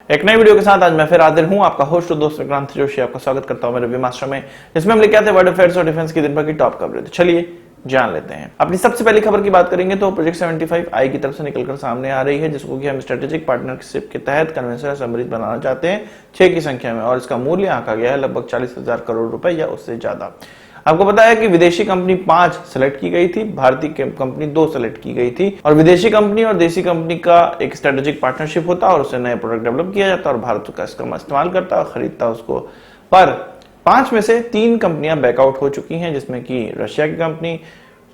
एक नई वीडियो के साथ आज मैं फिर हाजिर हूं, आपका होस्ट और दोस्त विक्रांत जोशी आपका स्वागत करता हूं मेरे रिव्यू मास्टर में, जिसमें हम लेके आते हैं वर्ल्ड अफेयर्स और डिफेंस की दिन भर की टॉप कवरेज। तो चलिए जान लेते हैं। अपनी सबसे पहली खबर की बात करेंगे तो प्रोजेक्ट 75 आई की तरफ से निकलकर सामने आ रही है, जिसको कि हम स्ट्रेटेजिक पार्टनरशिप के तहत कन्वेंशनल सबमरीन बनाना चाहते हैं 6 की संख्या में, और इसका मूल्य आंका गया है लगभग 40,000 करोड़ रुपए या उससे ज्यादा। आपको पता है कि विदेशी कंपनी 5 सेलेक्ट की गई थी, भारतीय कंपनी 2 सेलेक्ट की गई थी, और विदेशी कंपनी और देसी कंपनी का एक स्ट्रेटेजिक पार्टनरशिप होता है और उससे नए प्रोडक्ट डेवलप किया जाता है और भारत का इसका इस्तेमाल करता है और खरीदता है उसको। पर 5 में से 3 कंपनियां बैकआउट हो चुकी हैं, जिसमें कि रशिया की कंपनी,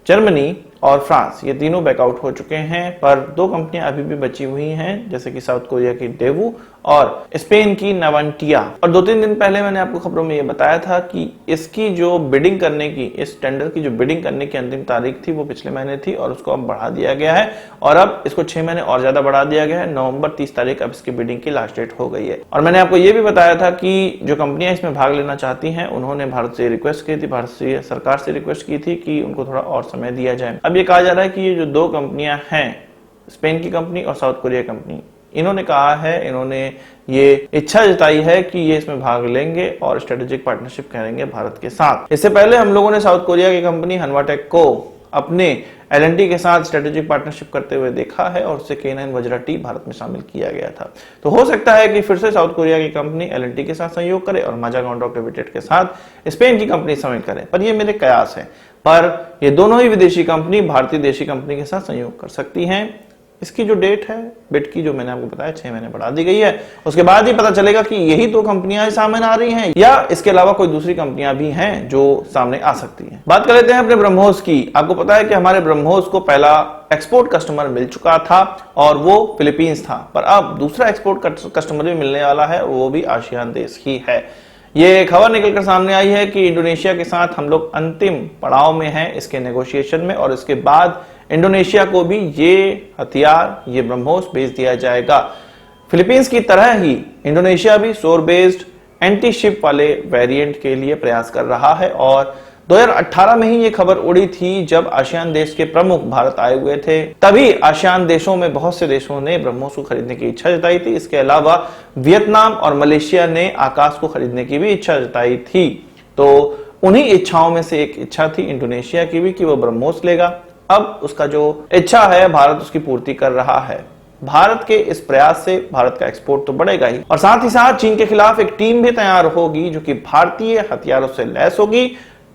जर्मनी और फ्रांस, ये तीनों बैकआउट हो चुके हैं। पर 2 कंपनियां अभी भी बची हुई हैं, जैसे कि साउथ कोरिया की डेवू और स्पेन की नवांटिया। और 2-3 दिन पहले मैंने आपको खबरों में ये बताया था कि इसकी जो बिडिंग करने की, इस टेंडर की जो बिडिंग करने की अंतिम तारीख थी वो पिछले महीने थी और उसको अब बढ़ा दिया गया है और अब इसको 6 महीने और ज्यादा बढ़ा दिया गया है। नवंबर 30 तारीख अब इसकी बिडिंग की लास्ट डेट हो गई है। और मैंने आपको ये भी बताया था कि जो कंपनियां इसमें भाग लेना चाहती हैं उन्होंने भारत से रिक्वेस्ट की थी, भारत सरकार से रिक्वेस्ट की थी कि उनको थोड़ा और समय दिया जाए। अब ये कहा जा रहा है कि ये जो 2 कंपनियां हैं, स्पेन की कंपनी और साउथ कोरिया कंपनी, इन्होंने कहा है, इन्होंने ये इच्छा जताई है कि ये इसमें भाग लेंगे और स्ट्रेटेजिक पार्टनरशिप करेंगे भारत के साथ। इससे पहले हम लोगों ने साउथ कोरिया की कंपनी हनवाटेक को अपने एल&टी के साथ स्ट्रेटेजिक पार्टनरशिप करते हुए देखा है और उससे K9 वज्रा टी भारत में शामिल किया गया था। तो हो सकता है कि फिर से साउथ कोरिया की कंपनी एल&टी के साथ सहयोग करे और माजागान रॉक लिमिटेड के साथ स्पेन की कंपनी शामिल करे, पर ये मेरे कयास है। पर ये दोनों ही विदेशी कंपनी भारतीय देशी कंपनी के साथ सहयोग कर सकती हैं। इसकी जो डेट है बिड की, जो मैंने आपको बताया 6 महीने बढ़ा दी गई है। उसके बाद ही पता चलेगा कि यही 2 कंपनियां सामने आ रही हैं या इसके अलावा कोई दूसरी कंपनियां भी हैं जो सामने आ सकती हैं। बात कर लेते हैं अपने ब्रह्मोस की। आपको पता है कि हमारे ब्रह्मोस को पहला एक्सपोर्ट कस्टमर मिल चुका था और वो फिलीपींस था, पर अब दूसरा एक्सपोर्ट कस्टमर भी मिलने वाला है और वो भी आसियान देश ही है। ये खबर निकलकर सामने आई है कि इंडोनेशिया के साथ हम लोग अंतिम पड़ाव में हैं इसके नेगोशिएशन में, और इसके बाद इंडोनेशिया को भी ये हथियार, ये ब्रह्मोस भेज दिया जाएगा। फिलीपींस की तरह ही इंडोनेशिया भी शोर बेस्ड एंटी शिप वाले वेरिएंट के लिए प्रयास कर रहा है और 2018 में ही ये खबर उड़ी थी जब आसियान देश के प्रमुख भारत आए हुए थे। तभी आसियान देशों में बहुत से देशों ने ब्रह्मोस को खरीदने की इच्छा जताई थी। इसके अलावा वियतनाम और मलेशिया ने आकाश को खरीदने की भी इच्छा जताई थी। तो उन्हीं इच्छाओं में से एक इच्छा थी इंडोनेशिया की भी कि वो ब्रह्मोस लेगा। अब उसका जो इच्छा है भारत उसकी पूर्ति कर रहा है। भारत के इस प्रयास से भारत का एक्सपोर्ट तो बढ़ेगा ही, और साथ ही साथ चीन के खिलाफ एक टीम भी तैयार होगी जो कि भारतीय हथियारों से लैस होगी।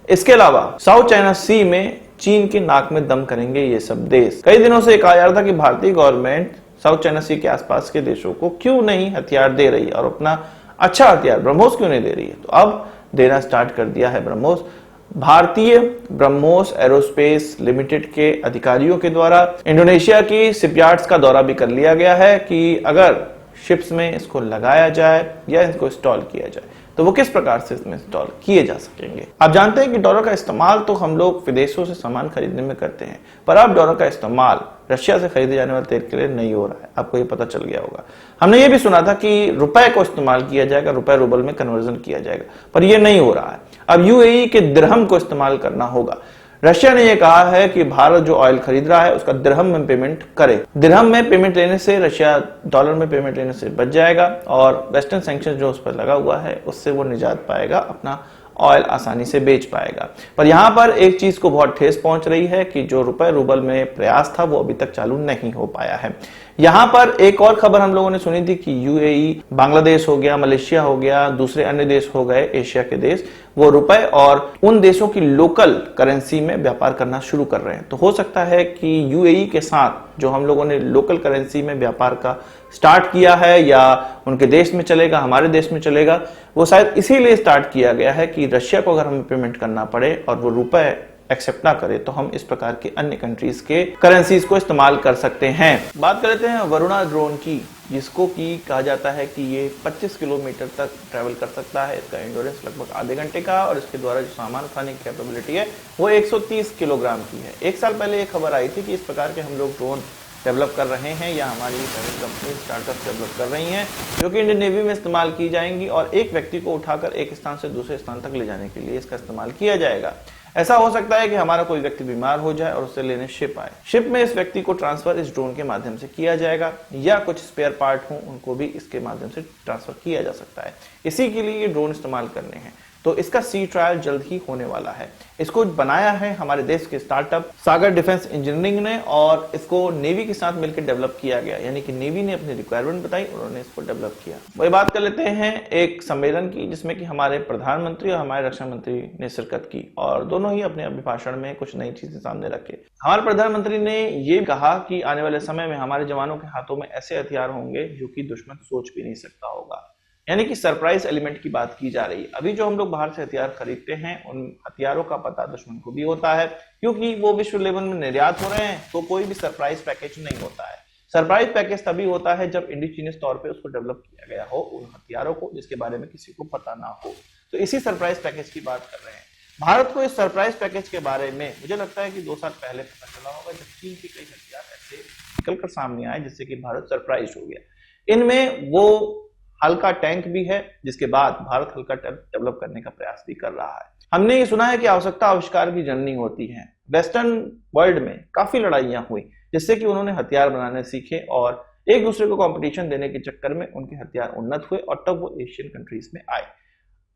इसके अलावा साउथ चाइना सी में चीन की नाक में दम करेंगे ये सब देश। कई दिनों से कहा जा रहा था कि भारतीय गवर्नमेंट साउथ चाइना सी के आसपास के देशों को क्यों नहीं हथियार दे रही और अपना अच्छा हथियार ब्रह्मोस क्यों नहीं दे रही है, तो अब देना स्टार्ट कर दिया है ब्रह्मोस। भारतीय ब्रह्मोस एरोस्पेस लिमिटेड के अधिकारियों के द्वारा इंडोनेशिया की शिपयार्ड्स का दौरा भी कर लिया गया है कि अगर शिप्स में इसको लगाया जाए या इसको इंस्टॉल किया जाए तो वो किस प्रकार से इसमें इंस्टॉल किए जा सकेंगे। आप जानते हैं कि डॉलर का इस्तेमाल तो हम लोग विदेशों से सामान खरीदने में करते हैं, पर अब डॉलर का इस्तेमाल रशिया से खरीदे जाने वाले तेल के लिए नहीं हो रहा है। आपको ये पता चल गया होगा। हमने ये भी सुना था कि रुपए को इस्तेमाल किया जाएगा, रुपए रूबल में कन्वर्जन किया जाएगा, पर ये नहीं हो रहा है। अब यूएई के दिरहम को इस्तेमाल करना होगा। रशिया ने यह कहा है कि भारत जो ऑयल खरीद रहा है उसका दिरहम में पेमेंट करे। दिरहम में पेमेंट लेने से रशिया डॉलर में पेमेंट लेने से बच जाएगा और वेस्टर्न सैंक्शन जो उस पर लगा हुआ है उससे वो निजात पाएगा, अपना ऑयल आसानी से बेच पाएगा। पर यहां पर एक चीज को बहुत ठेस पहुंच रही है कि जो रुपए रूबल में प्रयास था वो अभी तक चालू नहीं हो पाया है। यहां पर एक और खबर हम लोगों ने सुनी थी कि यूएई, बांग्लादेश हो गया, मलेशिया हो गया, दूसरे अन्य देश हो गए एशिया के देश, वो रुपए और उन देशों की लोकल करेंसी में व्यापार करना शुरू कर रहे हैं। तो हो सकता है कि यूएई के साथ जो हम लोगों ने लोकल करेंसी में व्यापार का स्टार्ट किया है या उनके देश में चलेगा, हमारे देश में चलेगा, वो शायद इसीलिए स्टार्ट किया गया है कि रशिया को अगर हमें पेमेंट करना पड़े और वो रुपए एक्सेप्ट ना करे तो हम इस प्रकार के अन्य कंट्रीज के करेंसीज को इस्तेमाल कर सकते हैं। बात कर लेते हैं वरुणा ड्रोन की, जिसको कि कहा जाता है कि ये 25 किलोमीटर तक ट्रैवल कर सकता है। इसका एंड्योरेंस लगभग आधे घंटे का और इसके द्वारा जो सामान उठाने की कैपेबिलिटी है वो 130 किलोग्राम की है। 1 साल पहले ये खबर आई थी कि इस प्रकार के हम लोग ड्रोन डेवलप कर रहे हैं या हमारी कंपनी स्टार्टअप डेवलप कर रही हैं जो कि इंडियन नेवी में इस्तेमाल की जाएंगी और एक व्यक्ति को उठाकर एक स्थान से दूसरे स्थान तक ले जाने के लिए इसका इस्तेमाल किया जाएगा। ऐसा हो सकता है कि हमारा कोई व्यक्ति बीमार हो जाए और उसे लेने शिप आए। शिप में इस व्यक्ति को ट्रांसफर इस ड्रोन के माध्यम से किया जाएगा, या कुछ स्पेयर पार्ट हों उनको भी इसके माध्यम से ट्रांसफर किया जा सकता है। इसी के लिए ये ड्रोन इस्तेमाल करने हैं। तो इसका सी ट्रायल जल्द ही होने वाला है। इसको बनाया है हमारे देश के स्टार्टअप सागर डिफेंस इंजीनियरिंग ने, और इसको नेवी के साथ मिलकर डेवलप किया गया, यानी कि नेवी ने अपनी रिक्वायरमेंट बताई, उन्होंने इसको डेवलप किया। वही बात कर लेते हैं एक सम्मेलन की, जिसमें कि हमारे प्रधानमंत्री और हमारे रक्षा मंत्री ने शिरकत की, और दोनों ही अपने अभिभाषण में कुछ नई चीजें सामने रखे। हमारे प्रधानमंत्री ने ये कहा कि आने वाले समय में हमारे जवानों के हाथों में ऐसे हथियार होंगे जो कि दुश्मन सोच भी नहीं सकता होगा, यानी कि सरप्राइज एलिमेंट की बात की जा रही है। अभी जो हम लोग बाहर से हथियार खरीदते हैं, उन हथियारों का पता दुश्मन को भी होता है, क्योंकि वो विश्व लेवल में निर्यात हो रहे हैं, तो कोई भी सरप्राइज पैकेज नहीं होता है। सरप्राइज पैकेज तभी होता है जब इंडिजीनियस तौर पे उसको डेवलप किया गया हो, उन हथियारों को, जिसके बारे में किसी को पता ना हो। तो इसी सरप्राइज पैकेज की बात कर रहे हैं। भारत को इस सरप्राइज पैकेज के बारे में मुझे लगता है कि 2 साल पहले पता चला होगा, जब चीन के कई हथियार ऐसे निकलकर सामने आए जिससे कि भारत सरप्राइज हो गया। इनमें वो हल्का टैंक भी है, जिसके बाद भारत हल्का डेवलप करने का प्रयास भी कर रहा है। हमने ये सुना है कि आवश्यकता आविष्कार की जननी होती है। वेस्टर्न वर्ल्ड में काफी लड़ाइयां हुई, जिससे कि उन्होंने हथियार बनाने सीखे, और एक दूसरे को कंपटीशन देने के चक्कर में उनके हथियार उन्नत हुए, और तब वो एशियन कंट्रीज में आए।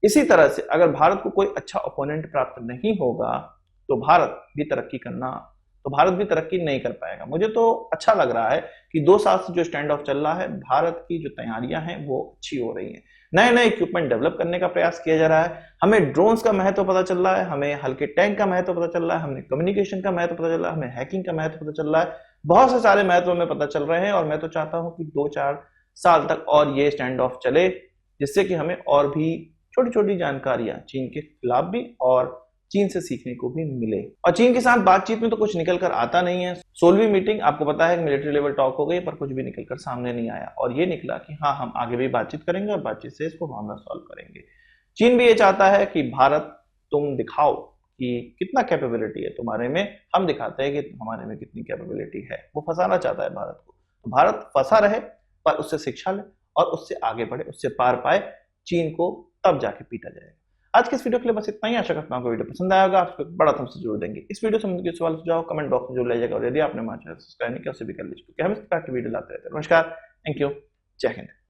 इसी तरह से अगर भारत को कोई अच्छा ओपोनेंट प्राप्त नहीं होगा, तो भारत भी तरक्की नहीं कर पाएगा। मुझे तो अच्छा लग रहा है कि 2 साल से जो स्टैंड ऑफ चल रहा है, भारत की जो तैयारियां हैं वो अच्छी हो रही हैं। नए नए इक्विपमेंट डेवलप करने का प्रयास किया जा रहा है। हमें ड्रोन्स का महत्व पता चल रहा है, हमें हल्के टैंक का महत्व पता चल रहा है, हमें कम्युनिकेशन का महत्व पता चल रहा है, हमें हैकिंग का महत्व पता चल रहा है। बहुत से सारे महत्व में पता चल रहे हैं, और मैं तो चाहता हूं कि 2-4 साल तक और ये स्टैंड ऑफ चले, जिससे कि हमें और भी छोटी छोटी जानकारियां चीन के खिलाफ भी और चीन से सीखने को भी मिले। और चीन के साथ बातचीत में तो कुछ निकल कर आता नहीं है। 16वीं मीटिंग आपको पता है मिलिट्री लेवल टॉक हो गई, पर कुछ भी निकल कर सामने नहीं आया, और ये निकला कि हाँ, हम आगे भी बातचीत करेंगे और बातचीत से इसको मामला सॉल्व करेंगे। चीन भी ये चाहता है कि भारत तुम दिखाओ कि कितना कैपेबिलिटी है तुम्हारे में, हम दिखाते हैं कि हमारे में कितनी कैपेबिलिटी है। वो फंसाना चाहता है भारत को, तो भारत फंसा रहे, पर उससे शिक्षा ले और उससे आगे बढ़े, उससे पार पाए। चीन को तब जाके पीटा जाएगा। आज के इस वीडियो के लिए बस इतना ही। आशा करता हूँ वीडियो पसंद आएगा, आपको बड़ा थम्स जरूर देंगे। इस वीडियो संबंधी सवाल सुझाव कमेंट बॉक्स में जरूर लीजिएगा, और यदि आपने हमारा चैनल सब्सक्राइब नहीं किया उसे भी कर लीजिए, क्योंकि हम इस प्रकार की वीडियो लाते रहते हैं। नमस्कार, थैंक यू, जय हिंद।